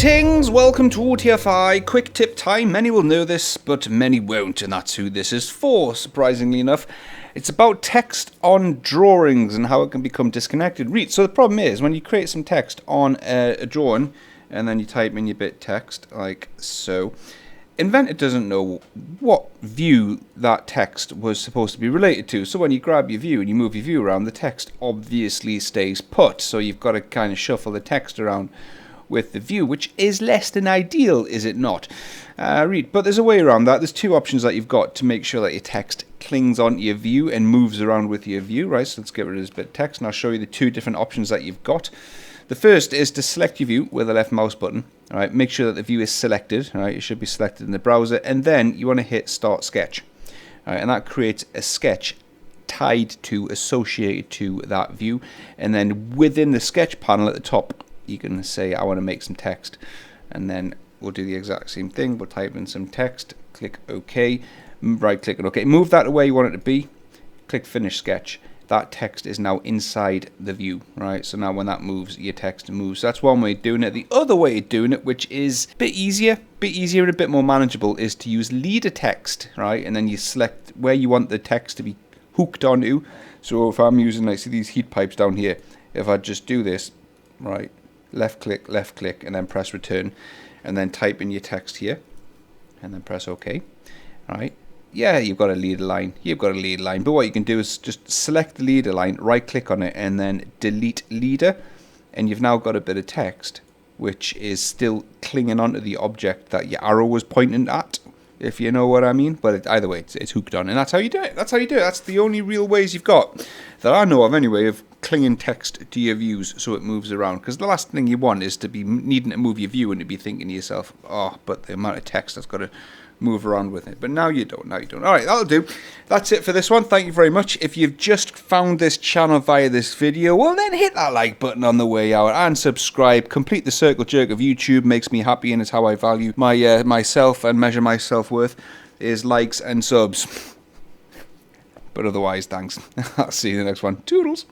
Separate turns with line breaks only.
Greetings, welcome to OTFI. Quick tip time. Many will know this, but many won't, and that's who this is for, surprisingly enough. It's about text on drawings and how it can become disconnected. So the problem is, when you create some text on a drawing, and then you type in your bit text, like so, Inventor doesn't know what view that text was supposed to be related to. So when you grab your view and you move your view around, the text obviously stays put. So you've got to kind of shuffle the text around with the view, which is less than ideal, is it not? But there's a way around that. There's two options that you've got to make sure that your text clings onto your view and moves around with your view, right? So let's get rid of this bit of text and I'll show you the two different options that you've got. The first is to select your view with the left mouse button. All right, make sure that the view is selected. All right, it should be selected in the browser, and then you want to hit Start Sketch. All right, and that creates a sketch associated to that view. And then within the sketch panel at the top, you can say, I want to make some text. And then we'll do the exact same thing. We'll type in some text, click OK, right click on OK. Move that the way you want it to be, click Finish Sketch. That text is now inside the view, right? So now when that moves, your text moves. So that's one way of doing it. The other way of doing it, which is a bit easier and a bit more manageable, is to use leader text, right? And then you select where you want the text to be hooked onto. So if I'm using, like, see these heat pipes down here, if I just do this, right, left click, and then press return, and then type in your text here, and then press OK, all right? Yeah, you've got a leader line. But what you can do is just select the leader line, right click on it, and then delete leader. And you've now got a bit of text which is still clinging onto the object that your arrow was pointing at, if you know what I mean. But either way, it's hooked on. And that's how you do it. That's the only real ways you've got, that I know of anyway, of clinging text to your views so it moves around. Because the last thing you want is to be needing to move your view and to be thinking to yourself, oh, but the amount of text that's got to move around with it. But now you don't. Alright, that'll do. That's it for this one. Thank you very much. If you've just found this channel via this video, well then hit that like button on the way out and subscribe. Complete the circle jerk of YouTube. Makes me happy and is how I value my myself and measure my self-worth, is likes and subs. But otherwise, thanks. I'll see you in the next one. Toodles.